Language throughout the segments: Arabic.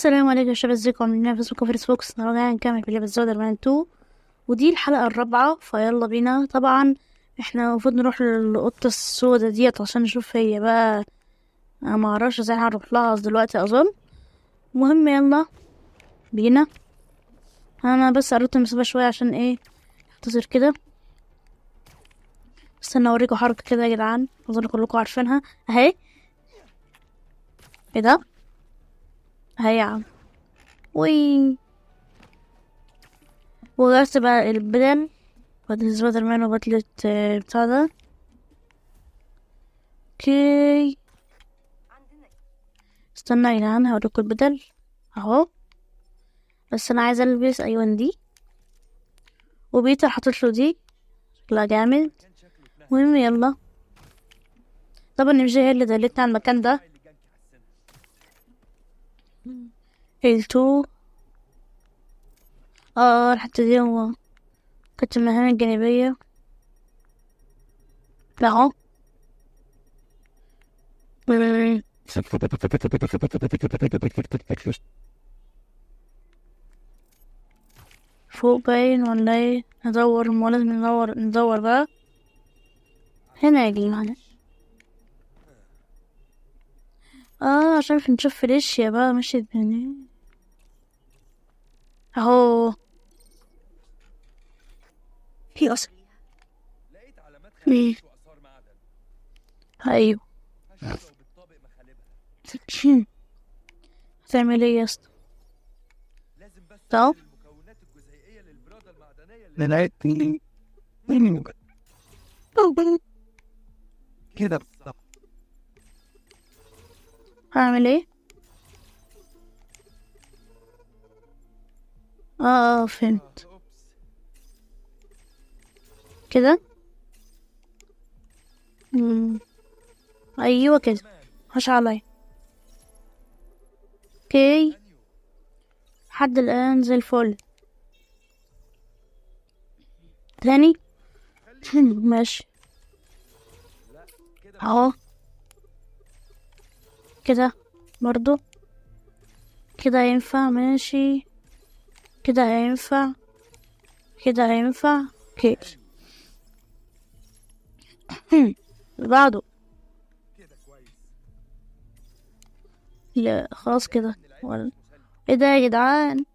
السلام عليكم يا شباب، ازيكم؟ عاملين ايه؟ فيسبوك وفيرس فوكس. النهارده هنكمل في لعبة زود مان 2، ودي الحلقة الرابعة. فيلا بينا. طبعا احنا المفروض نروح للقطة السوداء ديت عشان نشوف هي بقى. انا معرفش ازاي هنروح لها دلوقتي اظن. المهم يلا بينا. انا بس قربت المسافة شوية عشان ايه اختصر كده. استنى اوريكم حركة كده يا جدعان، اظن كلكم عارفينها اهي. ايه ده؟ اهي يا عم. وي. وغيرت بقى البدل، بدلة سبايدر مان وبدلة بتاع ده. اوكي استنى يا جدعان، هوريكم البدل اهو. بس انا عايزه البس ايوان دي، وبيتر حاطط له دي، شكلها جامد. المهم يلا. طبعا مش هي اللي دلتنا على المكان ده. التو الحته دي هو كانت المهام الجانبيه اهو. فوق باين ولا ايه؟ ندور، ما لازم ندور بقى. هنا يجي معنا عشان نشوف فيليشيا بقى مشيت بني اهو. في اصل ايه؟ ايوه. هتعمل ايه يا اسطى؟ طب كده بالظبط. هعمل ايه؟ فهمت كده. ايوه كده، هش عليا. اوكي لحد الان زي الفل. تاني. ماشي اهو. كده برضو كده ينفع، ماشي. كده هينفع، كده هينفع. اوكي. بعده. لا خلاص كده ولا ايه ده يا جدعان؟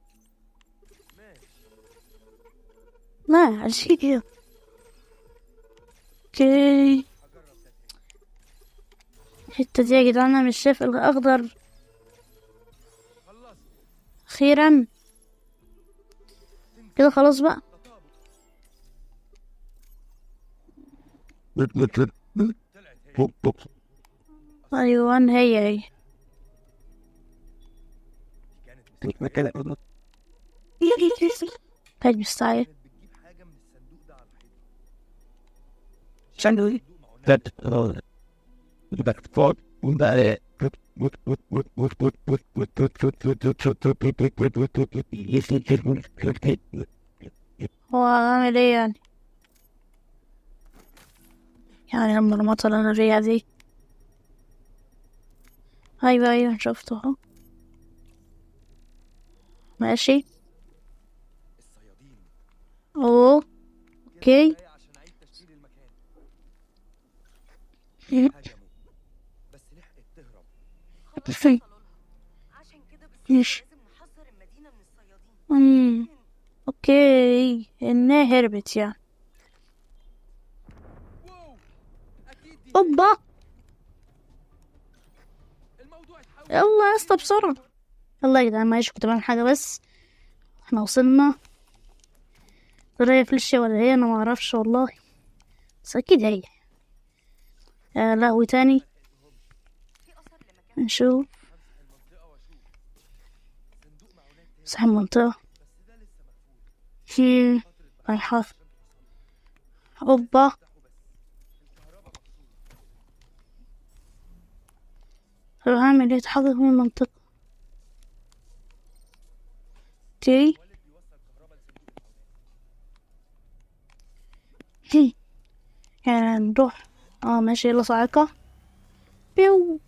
لا عشان كده. اوكي الحتة دي يا جدعان انا مش شايف الاخضر. اخيرا كده خلاص بقى. ايوه هي كانت مستعجل. هو عامل ايه يعني؟ يعني لما المطر النارية دي. ايوه شفته اهو. ماشي. اوه اوكي. ماشي. اوكي انها هربت يعني. اوبا. يلا يا اسطى بسرعة. يلا يا جدعان معلش كنت بعمل حاجة بس. احنا وصلنا. ترى هي فلشة ولا هي؟ انا معرفش والله، بس اكيد هي. لهوي تاني. نشوف. مسح المنطقة. رايحة. اوبا. هروح اعمل ايه؟ اتحرك من المنطقة. تي يعني نروح. ماشي يلا صاعقة. بيو.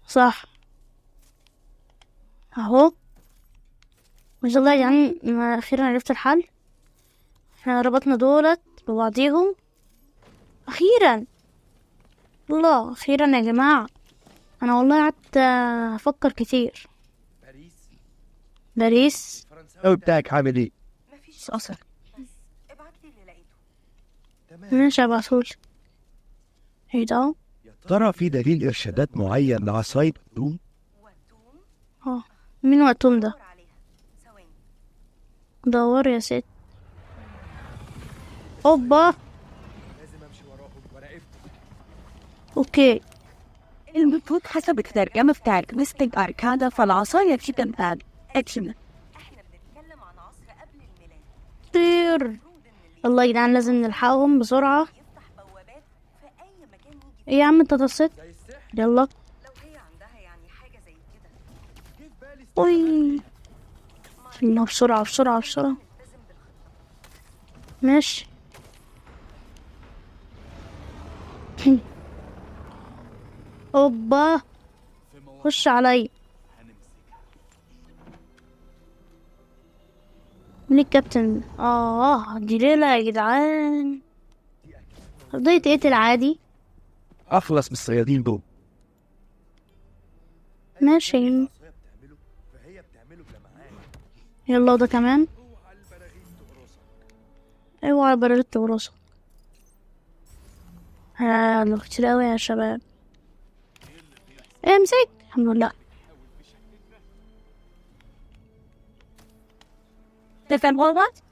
صح اهو. ما شاء الله يا جدعان، أنا اخيرا عرفت الحل. احنا ربطنا دولت ببعضيهم اخيرا. الله، اخيرا يا جماعة. انا والله قعدت افكر كتير. باريس باريس. الفرنساوي بتاعك عامل ايه؟ مفيش أثر، بس ابعتلي اللي لقيته. تمام. ماشي ابعتهولي. ايه ده؟ ترى في دليل ارشادات معين لعصاية الدوم؟ والدوم اه، مين وقتهم ده؟ دور عليها. ثواني. دور يا ست. اوبا. لازم امشي وراهم وراقبهم. اوكي. المفروض حسب الترجمة بتاعت ميستيك أركادا فالعصاية دي تبقى أكشن. احنا بنتكلم عن عصر قبل الميلاد. طير. المفروض ان الله يا جدعان، لازم نلحقهم بسرعة. يفتح بوابات في اي مكان يجي ايه يا عم انت تصيت؟ زي السحر. يلا. لو هي عندها يعني حاجة زي كده. جه في بالي اوي. يلا بسرعة بسرعة بسرعة. نلتزم بالخطة. ماشي. اوبا. خش علي. مين الكابتن؟ دي ليلة يا جدعان. هرضى يتقتل عادي. اخلص من الصيادين دول. ماشي. العصاية بتعمله فهي بتعمله بلمعان. يلا ده كمان. اوعى البراغيث تقرصك. اوعى برلت وراسك. ده كتير اوي يا شباب. امسك. الحمد لله. تفهم غلط؟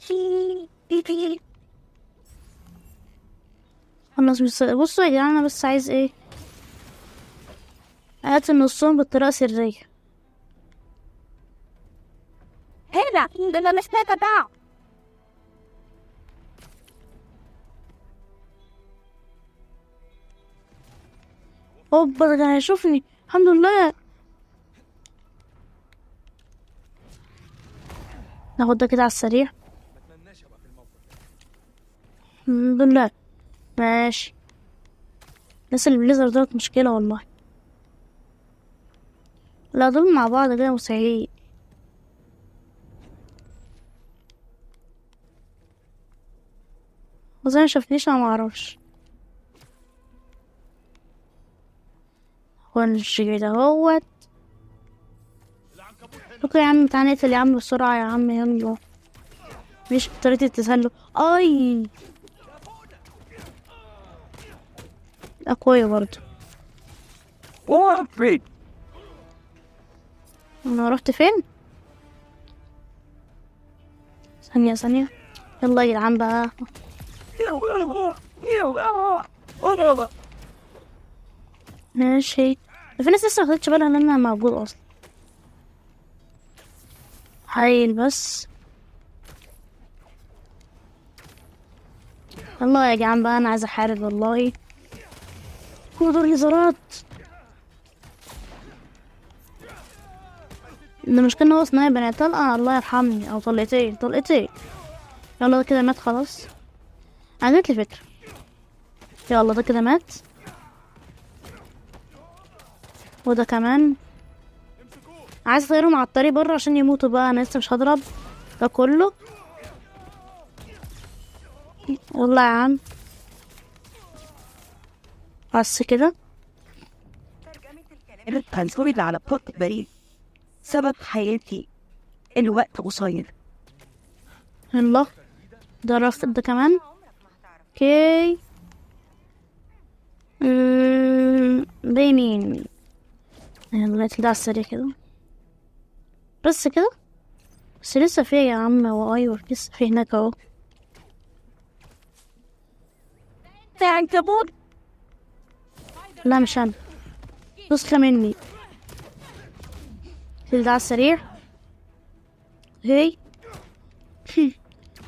خلاص بصوا يا جدعان، انا بس عايز ايه؟ اقتل نصهم بطريقة سرية. هنا ده أنا مش بقى. اوبا، ده هيشوفني. الحمد لله. ناخد ده كده على السريع. ما اتمناش ابقى في الموقف ده. الحمد لله. ماشي. الناس اللي بليزر دولت مشكلة والله. لا، دول مع بعض كده مسيئين. وزي ما شافنيش انا معرفش. ونشي كده اهوت. اوكي يا عم، تعالى نقتل يا عم بسرعة يا عم، يلا. مش بطريقة التسلل. اي. قوية برضه. وافري. انا رحت فين؟ ثانية ثانية. يلا يا جدعان بقى. ماشي. ده في ناس لسه مخدتش بالها ان انا موجود اصلا. هايل بس. الله يا جدعان بقى، انا عايزة احارب والله. هو دول ليزرات. ده مش كان هو سنايبر يعني طلقة، الله يرحمني، او طلقتين طلقتين. يلا ده كده مات خلاص. انا جاتلي فكرة. يلا ده كده مات. وده كمان. عايز اطيرهم على الطريق بره عشان يموتوا بقى، انا لسه مش هضرب ده كله. يلا يا عم. بس كده. ترجمة الكلام. الترانسفور اللي على بوت بريد سبب حياتي الوقت قصير. يلا. ده رافض ده كمان. عمرك ما هتعرف. اوكي. ده يمين. يلا نقتل ده على السريع كده. بس كده. بس لسه فيه يا عم، وايوه لسه فيه هناك اهو. ده عنكبوت. لا مش انا. نسخة مني. نقتل ده على السريع. هي.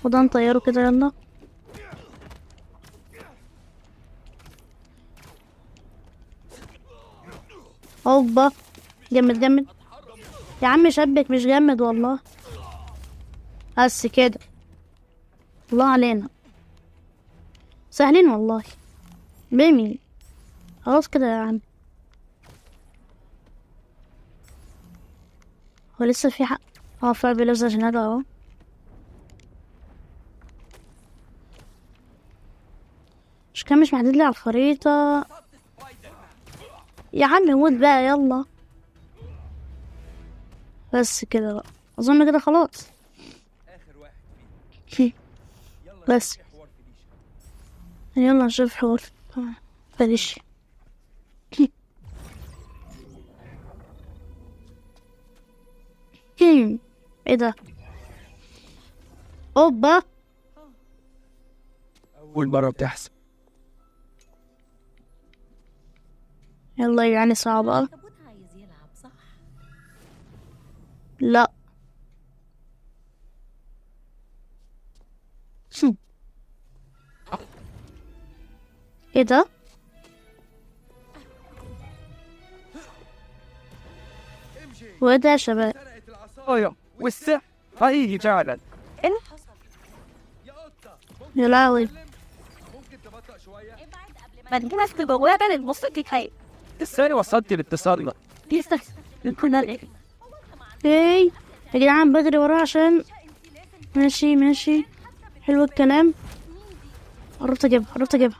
وده نطيره كده يلا. اوبا. جمد جمد. يا عم شبك مش جمد والله. بس كده. الله علينا. سهلين والله. بيمي. خلاص كده يا عم. هو لسه في حق. اه فعلا بيلزق جناده اهو. مش كان مش محدد لي على الخريطة. يا عم موت بقى يلا. بس كده بقى اظن كده خلاص. بس يلا نشوف حوار فليش. ايه ده؟ اوبا. أول مرة بتحصل. يلا يعني صعبة. العنكبوت عايز يلعب صح؟ لا. ايه ده؟ وايه ده يا شباب؟ العصاية والسحر حقيقي فعلا. يا لهوي. ما تجيبش في بوابة للنص الكيكاية. ازاي وصلت للاتصال ده؟ لسه كنا ايه يا جدعان بجري وراه عشان ماشي ماشي. حلو الكلام. قربت اجيبها.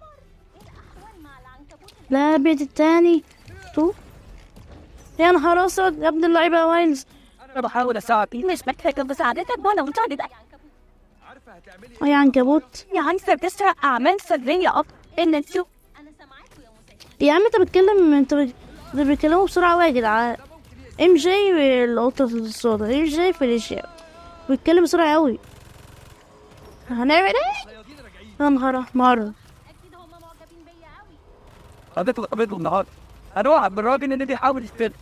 لا بيت التاني. تو. يا نهار اسود يا ابن اللعيبه يا وينز. أنا بحاول أساعدك. مش محتاجة مساعدتك ولا مساعدتك. يا عنكبوت. يا عنسى بتسرق أعمال سرية أكتر إن انتوا يا عم انت بيتكلموا بسرعه يا جدعان. ام جي القطه السودا ام جي فيليشيا بيتكلم بسرعه قوي. هنعمل ايه؟ يا نهار احمر. قضيت القبيض النهارده. هنوعد بالراجل إن بيحاول يشتري.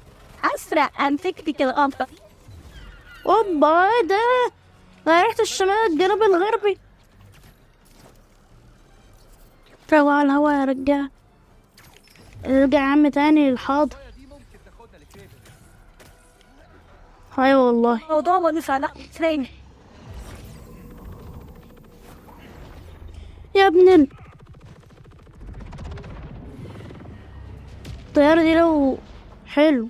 أسرق أنفكتك الأمطر. اوبا ايه ده؟ ده ريحة الشمال الجنوب الغربي. روق على الهوا يا رجال. ارجع يا عم تاني للحاضر. هاي والله. موضوع ملوش علاقة بتاني. يا الطيارة دي لو حلو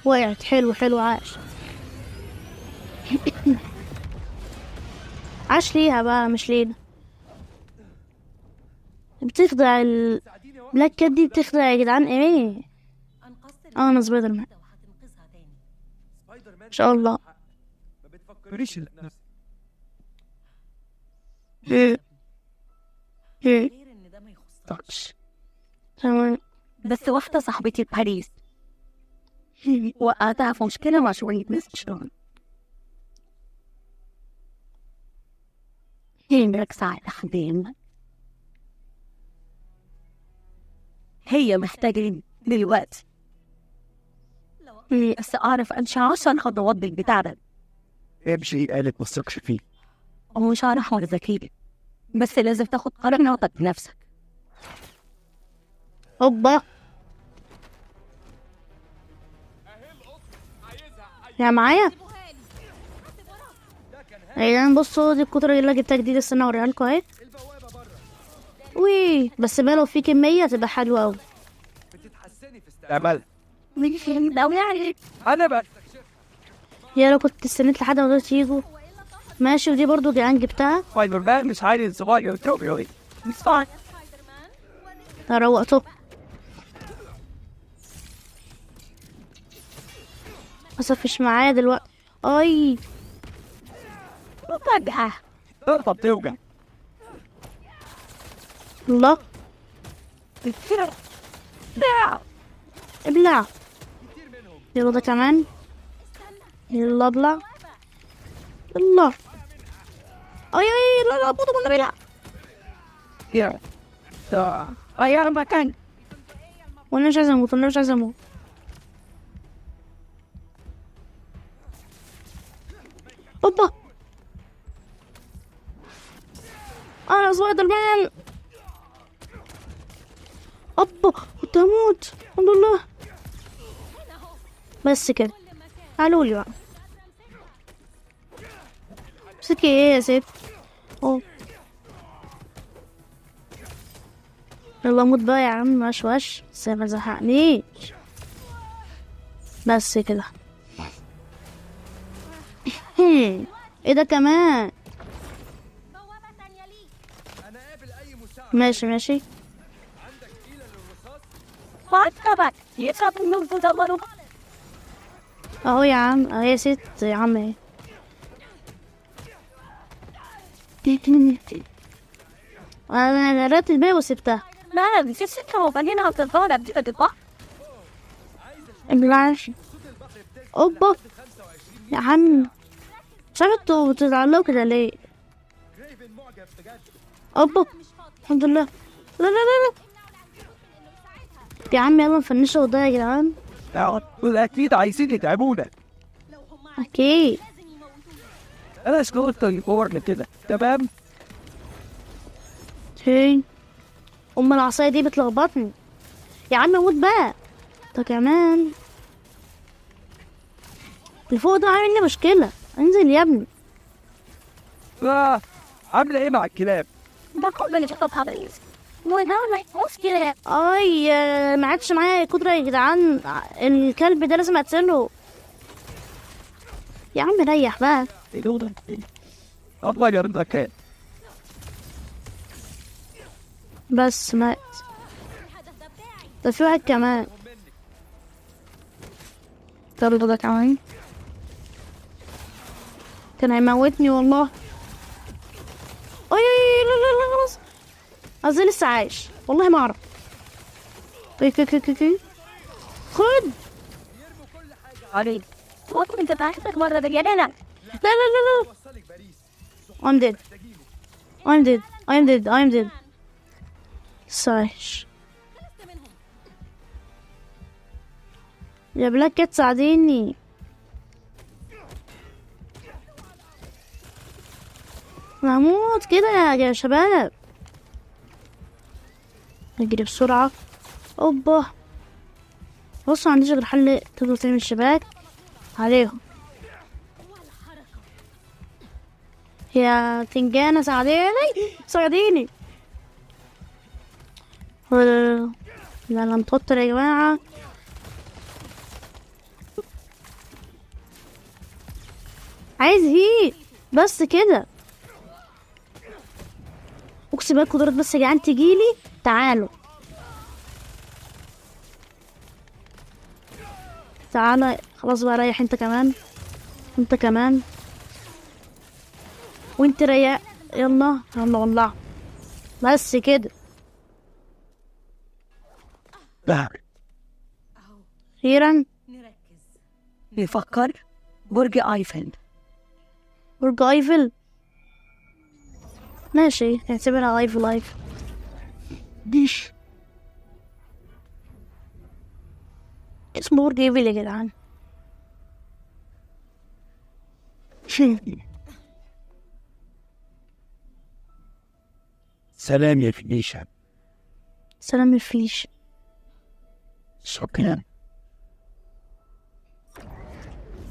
وقعت. حلو عاش. عاش ليها بقى مش لينا. بتخدع بلاك كات دي بتخدع يا جدعان ايه. انا سبايدر مان وهتنقذها تاني. ان شاء الله. ما بتفكريش إلا في نفسك. غير ان ده ما يخصكش. تمام. بس واحدة صاحبتي في باريس وقعتها في مشكلة مع شوية ناس شغل. هي مركزة على خدام. هي محتاجة دلوقتي بس أعرف أمشي 10 خطوات بالبتاع ده. امشي قالت ما تثقش فيه. ومش هعرف ولا ذكية بس لازم تاخد قرار نقطك بنفسك. اوبا يا معايا. يا جدعان بصوا دي الكترة اللي جبتها جديد. استنى اوريها لكم اهي. وي بس بقى لو في كمية تبقى حلوة اوي. بتتحسني في استعمالها. لو يعني أنا بقى يا لو كنت استنيت لحد ما دول يجوا. ماشي. ودي برضو جدعان جبتها. سبايدر مان مش عايز صغير توبي. مش فاهم. روقته. مصفش معايا دلوقتي. اي فجأة ضربة بتوجع. الله لا ابلع. يلا ده كمان. يلا ابلع. الله. اي لا بوضو ولا بلع. يا غير مكان. وانا مش عايزة اموت. اوبا انا سبايدر مان. اوبا كنت هموت. الحمد لله. بس كده. تعالوا لي بقى. امسكي ايه يا ست. اوه يلا موت بقى يا عم. وش بس ما زهقنيش. بس كده. ايه ده كمان؟ ماشي ماشي. بعد طبعا يصاب النور دمره. اهو يا عم، اهي يا ست يا عم اهي. انا جربت الباقي وسبتها. لا دي ستة وبعدين هتطلع بتبقى بالعافية. اوبا يا عم، مش عارفة انتوا بتزعلوا كده ليه؟ اوبا الحمد لله. لا لا لا لا يا عم، يلا نفنشه وده يا جدعان. والأكيد عايزين يتعبونا. اكيد. أنا اشتغلت الفور كده تمام. فين؟ العصاية دي بتلخبطني يا عم، موت بقى. ده كمان اللي فوق ده عامل لي مشكلة. انزل يا ابني. عاملة إيه مع الكلاب؟ ده كل اللي شطب هذا وده مشكلة. اي ما عادش معايا قدرة يا جدعان. الكلب ده لازم اقتله. يا عم ريح بقى. الله يرضى كان. بس مات. ده في واحد كمان. طب ده كمان كان هيموتني والله. اي لا لا لا خلاص. قصدي لسه عايش والله ما اعرف. كي خد. عليك وقت انت تحتك مرة بجنانة. لا لا لا لا. I'm dead. I'm dead. I'm dead. I'm dead. لسه عايش. يا بلاك كات ساعديني. أنا هموت كده يا شباب. نجري بسرعة. اوبا بص، ما عنديش غير حل. تفضل تعمل شباك عليهم. يا تنجانة ساعديني ساعديني. لا لا متوتر يا جماعة. عايز هيك بس كده. اقسم بالله قدرات بس يا جدعان تجيلي. تعالوا تعالى خلاص بقى. ريح انت كمان. انت كمان وانت ريح. يلا يلا والله بس كده. اخيرا. نركز. بيفكر برج ايفل. برج ايفل ماشي، نعتبرها ايفل. ديش اسمه برج ايفل يا جدعان. سلام يا فيشة. سلام الفيش. شكرا.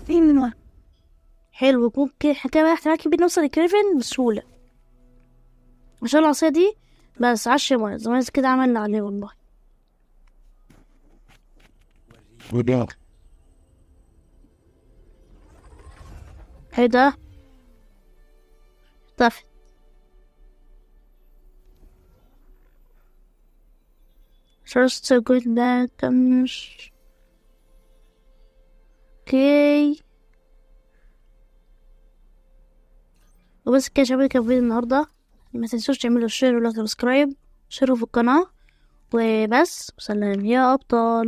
فين حلو. ممكن حكاية بقى احتمال كبير نوصل لكريفن بسهولة عشان العصاية دي. بس 10 مرات زمان كده عملنا عليه والله. وده ايه ده؟ اختفت. First a good back مش اوكي. وبس كده يا شباب، كان فيديو النهاردة. ما تنسوش تعملوا شير ولا سبسكرايب. شيروا في القناة وبس. وسلام يا أبطال.